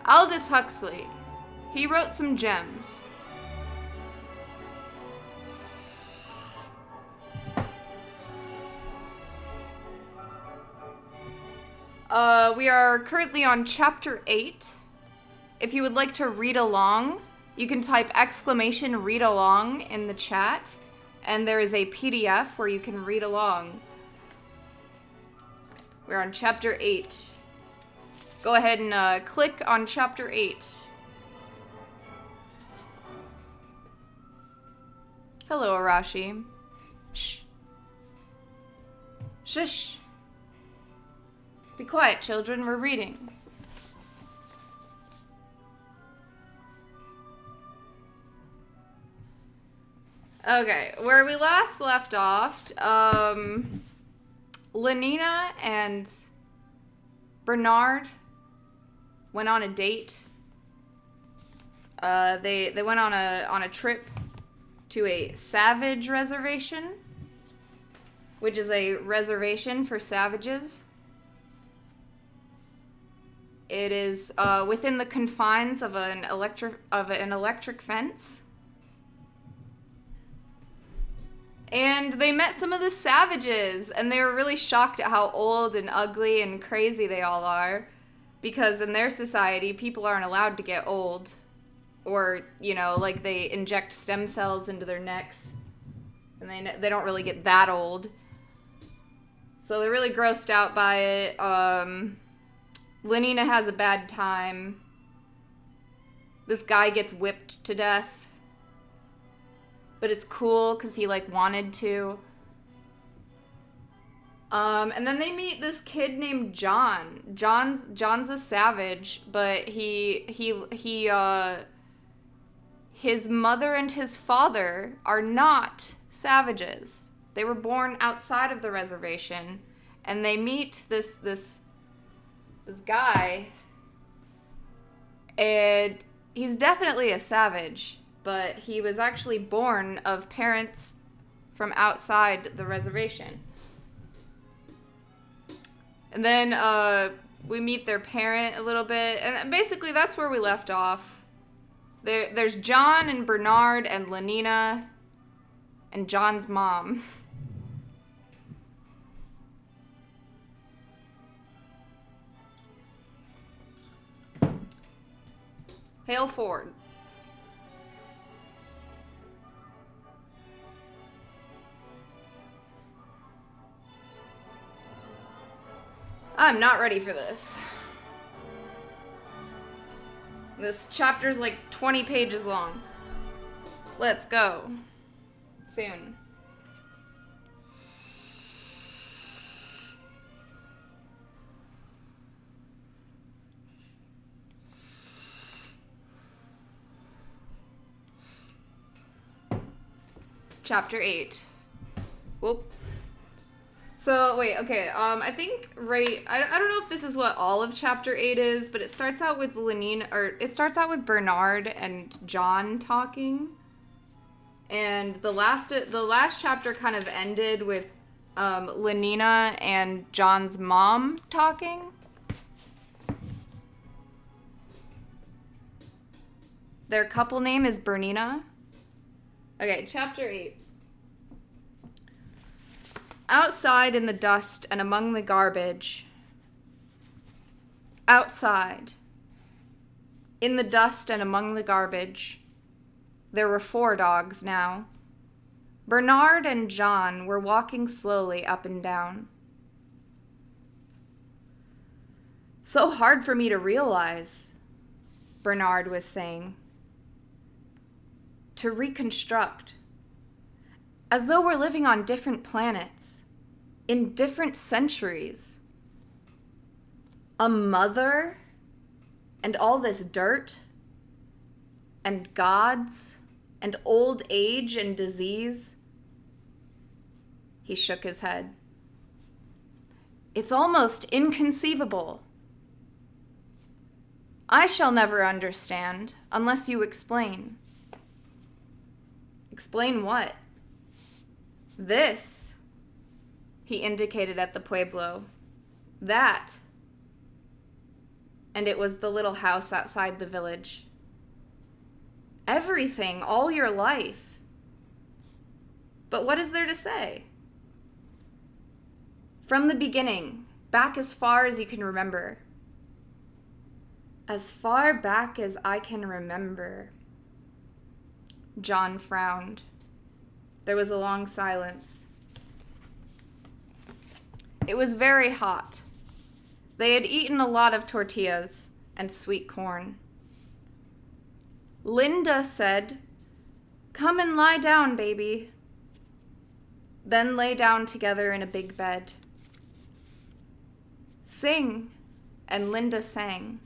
Aldous Huxley. He wrote some gems. We are currently on chapter 8. If you would like to read along, you can type !read along in the chat, and there is a PDF where you can read along. We're on chapter 8. Go ahead and click on chapter 8. Hello, Arashi. Shh. Shush. Be quiet, children. We're reading. Okay, where we last left off, Lenina and Bernard went on a date. They went on a trip to a savage reservation, which is a reservation for savages. It is within the confines of an electric fence. And they met some of the savages, and they were really shocked at how old and ugly and crazy they all are. Because in their society, people aren't allowed to get old. Or, you know, like they inject stem cells into their necks. And they don't really get that old. So they're really grossed out by it. Lenina has a bad time. This guy gets whipped to death. But it's cool because he, like, wanted to. And then they meet this kid named John. John's a savage, but his mother and his father are not savages. They were born outside of the reservation, and they meet this guy, and he's definitely a savage, but he was actually born of parents from outside the reservation. And then we meet their parent a little bit, and basically that's where we left off. There's John and Bernard and Lenina and John's mom. Hail Ford. I'm not ready for this. This chapter's like 20 pages long. Let's go. Soon. Chapter 8. Whoop. So, wait, okay, I think I don't know if this is what all of chapter 8 is, but it starts out with Bernard and John talking. And the last chapter kind of ended with Lenina and John's mom talking. Their couple name is Bernina. Okay, chapter 8. Outside in the dust and among the garbage. Outside. In the dust and among the garbage. There were 4 dogs now. Bernard and John were walking slowly up and down. So hard for me to realize, Bernard was saying. To reconstruct. As though we're living on different planets, in different centuries. A mother, and all this dirt, and gods, and old age and disease. He shook his head. It's almost inconceivable. I shall never understand unless you explain. Explain what? This, he indicated at the pueblo. That. and it was the little house outside the village. Everything, all your life. But what is there to say? From the beginning, back as far as you can remember. As far back as I can remember. John frowned. There was a long silence. It was very hot. They had eaten a lot of tortillas and sweet corn. Linda said, "Come and lie down, baby." Then lay down together in a big bed. Sing, and Linda sang.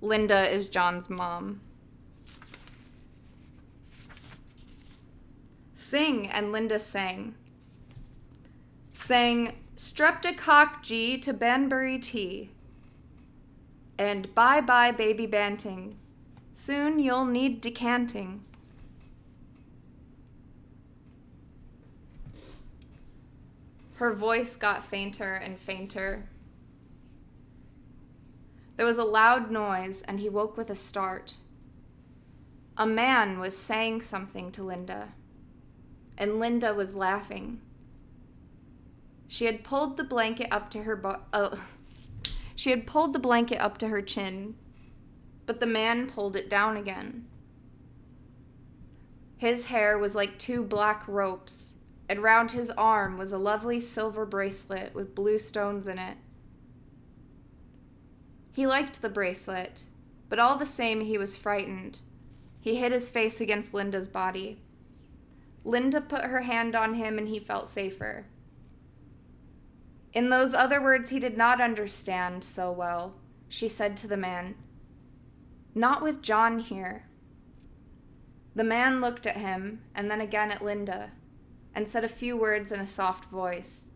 Linda is John's mom. Sing, and Linda sang. Sang Streptocock G to Banbury Tea. And bye bye baby Banting. Soon you'll need decanting. Her voice got fainter and fainter. There was a loud noise, and he woke with a start. A man was saying something to Linda, and Linda was laughing. She had pulled the blanket up to her she had pulled the blanket up to her chin, but the man pulled it down again. His hair was like two black ropes, and round his arm was a lovely silver bracelet with blue stones in it. He liked the bracelet, but all the same he was frightened. He hid his face against Linda's body. Linda put her hand on him, and he felt safer. In those other words he did not understand so well, she said to the man, "Not with John here." The man looked at him, and then again at Linda, and said a few words in a soft voice.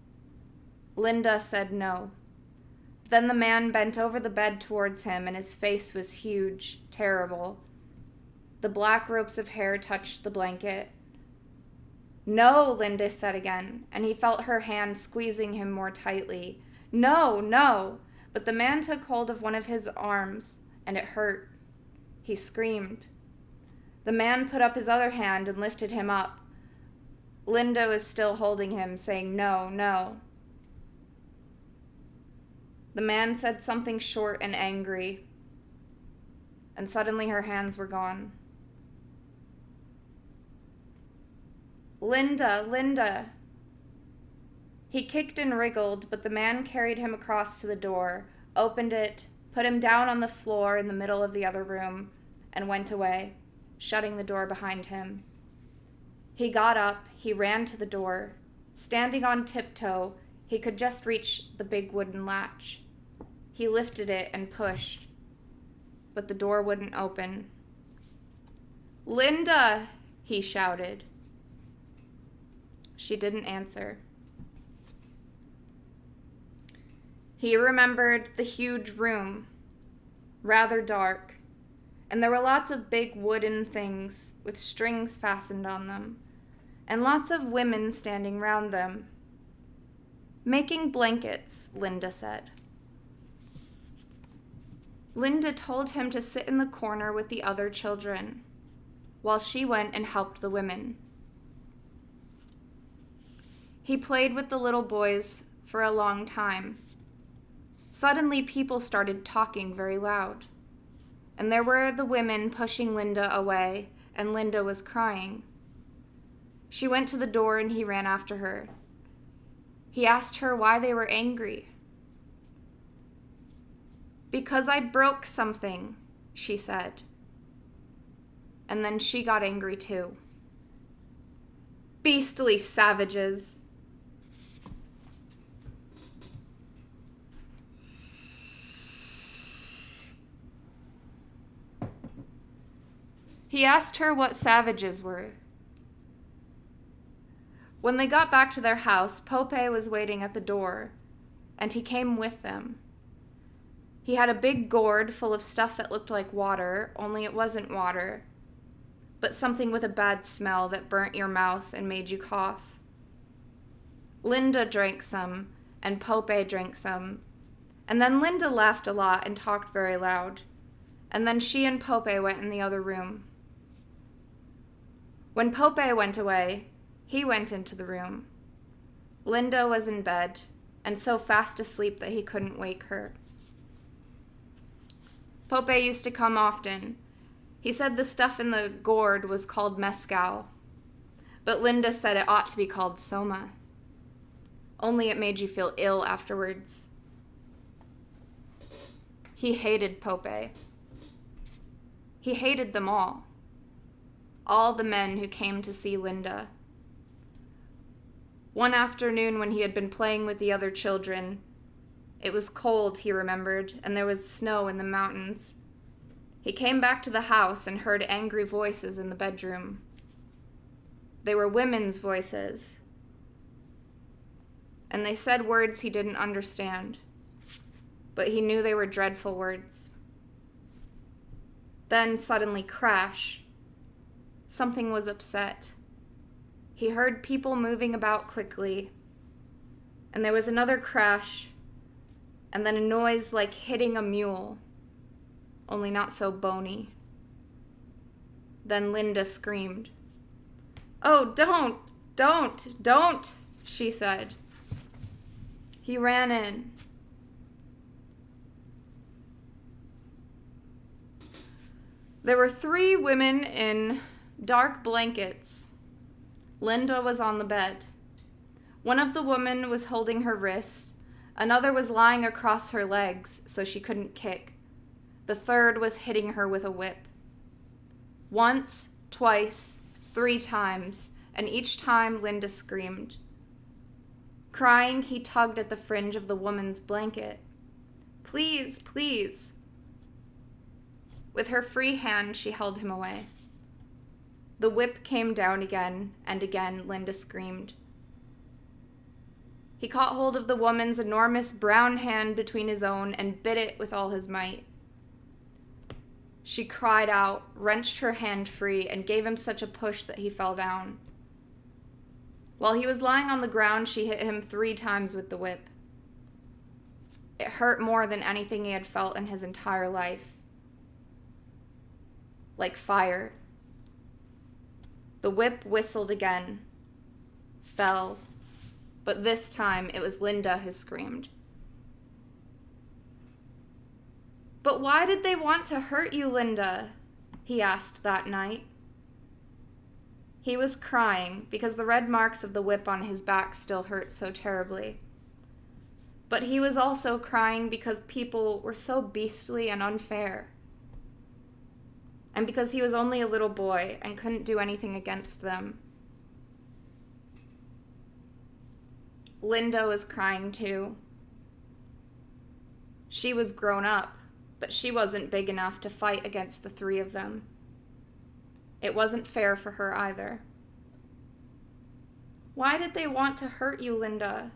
Linda said no. Then the man bent over the bed towards him, and his face was huge, terrible. The black ropes of hair touched the blanket. "No," Linda said again, and he felt her hand squeezing him more tightly. "No, no!" But the man took hold of one of his arms, and it hurt. He screamed. The man put up his other hand and lifted him up. Linda was still holding him, saying, "No, no." The man said something short and angry, and suddenly her hands were gone. "Linda, Linda." He kicked and wriggled, but the man carried him across to the door, opened it, put him down on the floor in the middle of the other room, and went away, shutting the door behind him. He got up, he ran to the door. Standing on tiptoe, he could just reach the big wooden latch. He lifted it and pushed, but the door wouldn't open. "Linda!" he shouted. She didn't answer. He remembered the huge room, rather dark, and there were lots of big wooden things with strings fastened on them, and lots of women standing round them. "Making blankets," Linda said. Linda told him to sit in the corner with the other children, while she went and helped the women. He played with the little boys for a long time. Suddenly, people started talking very loud, and there were the women pushing Linda away, and Linda was crying. She went to the door, and he ran after her. He asked her why they were angry. "Because I broke something," she said. And then she got angry too. "Beastly savages." He asked her what savages were. When they got back to their house, Pope was waiting at the door, and he came with them. He had a big gourd full of stuff that looked like water, only it wasn't water, but something with a bad smell that burnt your mouth and made you cough. Linda drank some, and Pope drank some, And then Linda laughed a lot and talked very loud. And then she and Pope went in the other room. When Pope went away, he went into the room. Linda was in bed, and so fast asleep that he couldn't wake her. Pope used to come often. He said the stuff in the gourd was called mescal, but Linda said it ought to be called soma. Only it made you feel ill afterwards. He hated Pope. He hated them all the men who came to see Linda. One afternoon when he had been playing with the other children, it was cold, he remembered, and there was snow in the mountains. He came back to the house and heard angry voices in the bedroom. They were women's voices, and they said words he didn't understand, but he knew they were dreadful words. Then suddenly, crash. Something was upset. He heard people moving about quickly, and there was another crash, and then a noise like hitting a mule, only not so bony. Then Linda screamed. "Oh, don't, she said. He ran in. There were 3 women in dark blankets. Linda was on the bed. One of the women was holding her wrists. Another was lying across her legs so she couldn't kick. The third was hitting her with a whip. Once, twice, 3 times, and each time Linda screamed. Crying, he tugged at the fringe of the woman's blanket. "Please, please." With her free hand, she held him away. The whip came down again, and again Linda screamed. He caught hold of the woman's enormous brown hand between his own and bit it with all his might. She cried out, wrenched her hand free, and gave him such a push that he fell down. While he was lying on the ground, she hit him 3 times with the whip. It hurt more than anything he had felt in his entire life. Like fire. The whip whistled again, fell, but this time it was Linda who screamed. "But why did they want to hurt you, Linda?" he asked that night. He was crying because the red marks of the whip on his back still hurt so terribly. But he was also crying because people were so beastly and unfair. And because he was only a little boy and couldn't do anything against them. Linda was crying too. She was grown up, but she wasn't big enough to fight against the 3 of them. It wasn't fair for her either. "Why did they want to hurt you, Linda?"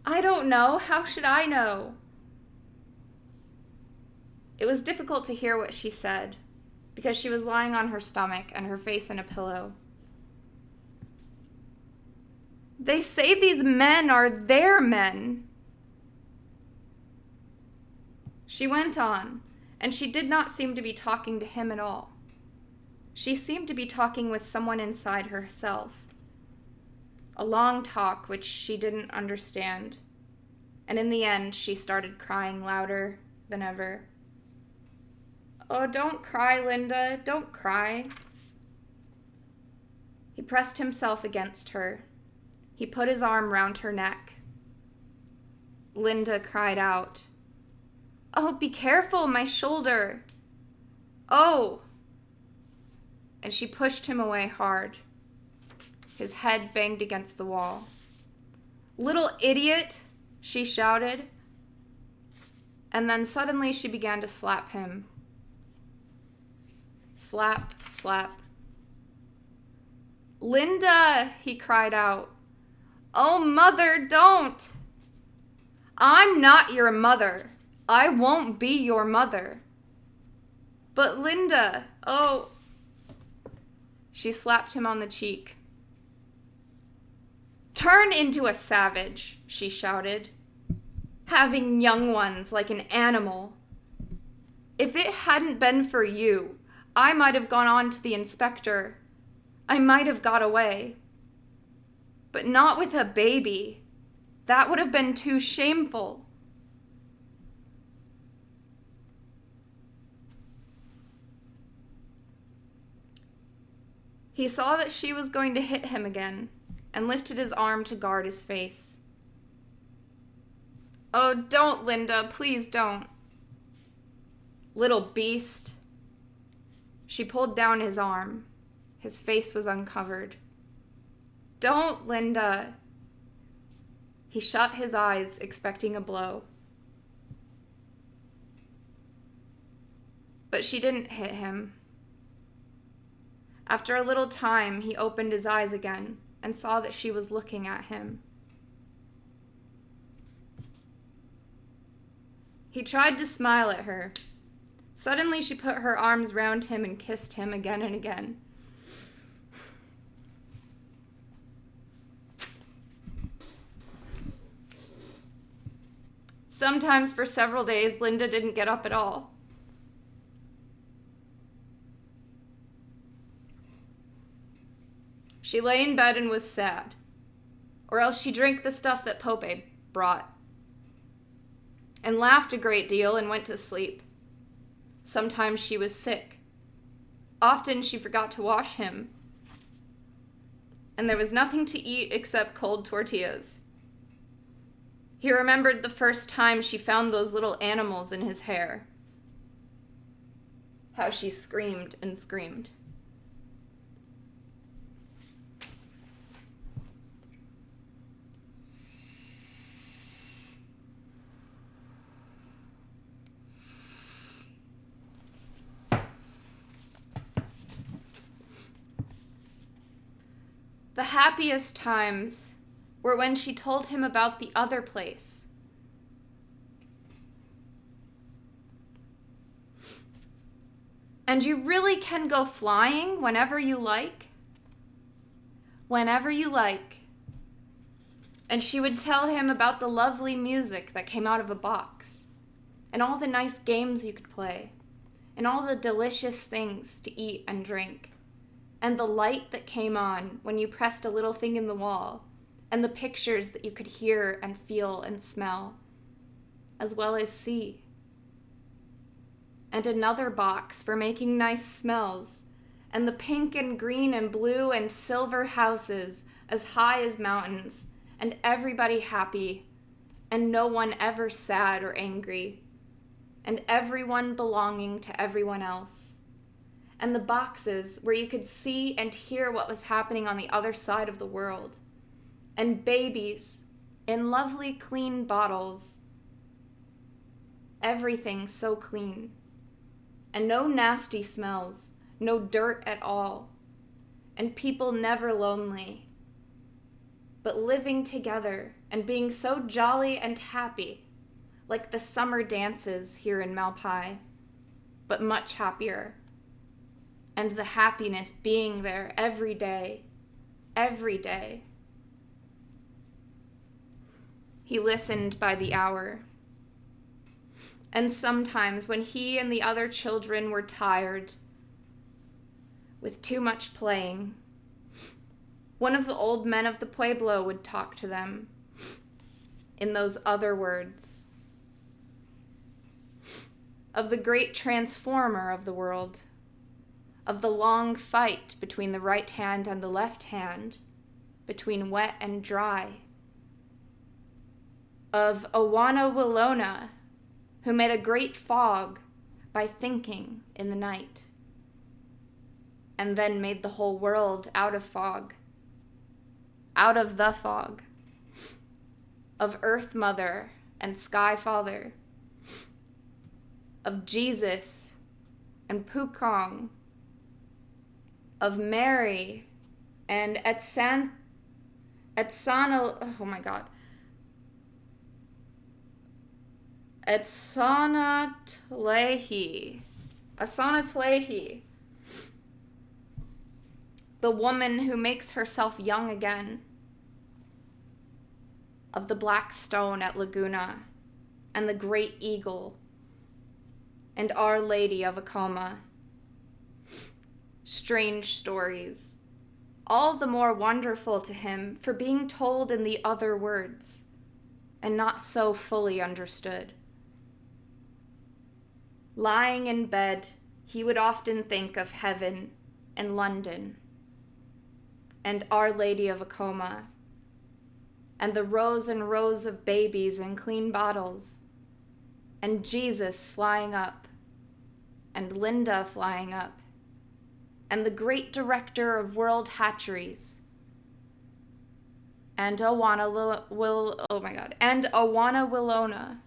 "I don't know. How should I know?" It was difficult to hear what she said, because she was lying on her stomach and her face in a pillow. "They say these men are their men." She went on, and she did not seem to be talking to him at all. She seemed to be talking with someone inside herself. A long talk which she didn't understand, and in the end she started crying louder than ever. "Oh, don't cry, Linda, don't cry." He pressed himself against her. He put his arm round her neck. Linda cried out, "Oh, be careful, my shoulder. Oh!" And she pushed him away hard. His head banged against the wall. "Little idiot," she shouted. And then suddenly she began to slap him. Slap, slap. "Linda," he cried out. "Oh, Mother, don't." "I'm not your mother. I won't be your mother." "But Linda, oh." She slapped him on the cheek. "Turn into a savage," she shouted. having young ones like an animal. If it hadn't been for you, I might have gone on to the inspector. I might have got away. But not with a baby. That would have been too shameful. He saw that she was going to hit him again and lifted his arm to guard his face. Oh, don't, Linda. Please don't. Little beast. She pulled down his arm. His face was uncovered. Don't, Linda. He shut his eyes, expecting a blow. But she didn't hit him. After a little time, he opened his eyes again and saw that she was looking at him. He tried to smile at her. Suddenly, she put her arms round him and kissed him again and again. Sometimes for several days, Linda didn't get up at all. She lay in bed and was sad, or else she drank the stuff that Pope brought, and laughed a great deal and went to sleep. Sometimes she was sick. Often she forgot to wash him, and there was nothing to eat except cold tortillas. He remembered the first time she found those little animals in his hair. How she screamed and screamed. The happiest times were when she told him about the other place. And you really can go flying whenever you like? Whenever you like. And she would tell him about the lovely music that came out of a box, and all the nice games you could play, and all the delicious things to eat and drink, and the light that came on when you pressed a little thing in the wall, and the pictures that you could hear and feel and smell, as well as see. And another box for making nice smells, and the pink and green and blue and silver houses as high as mountains, and everybody happy, and no one ever sad or angry, and everyone belonging to everyone else. And the boxes where you could see and hear what was happening on the other side of the world. And babies in lovely clean bottles. Everything so clean. And no nasty smells, no dirt at all. And people never lonely. But living together and being so jolly and happy, like the summer dances here in Malpai, but much happier. And the happiness being there every day, every day. He listened by the hour. And sometimes when he and the other children were tired with too much playing, one of the old men of the pueblo would talk to them in those other words of the great transformer of the world, of the long fight between the right hand and the left hand, between wet and dry, of Owana Willona, who made a great fog by thinking in the night, and then made the whole world out of fog, out of the fog, of Earth Mother and Sky Father, of Jesus and Pukong, of Mary and Etsana, oh my God, Asana Tlehi, the woman who makes herself young again, of the black stone at Laguna, and the Great Eagle, and Our Lady of Acoma. Strange stories, all the more wonderful to him for being told in the other words, and not so fully understood. Lying in bed, he would often think of heaven and London, and Our Lady of Acoma, and the rows and rows of babies in clean bottles, and Jesus flying up, and Linda flying up, and the great director of World Hatcheries, and Awana Willona,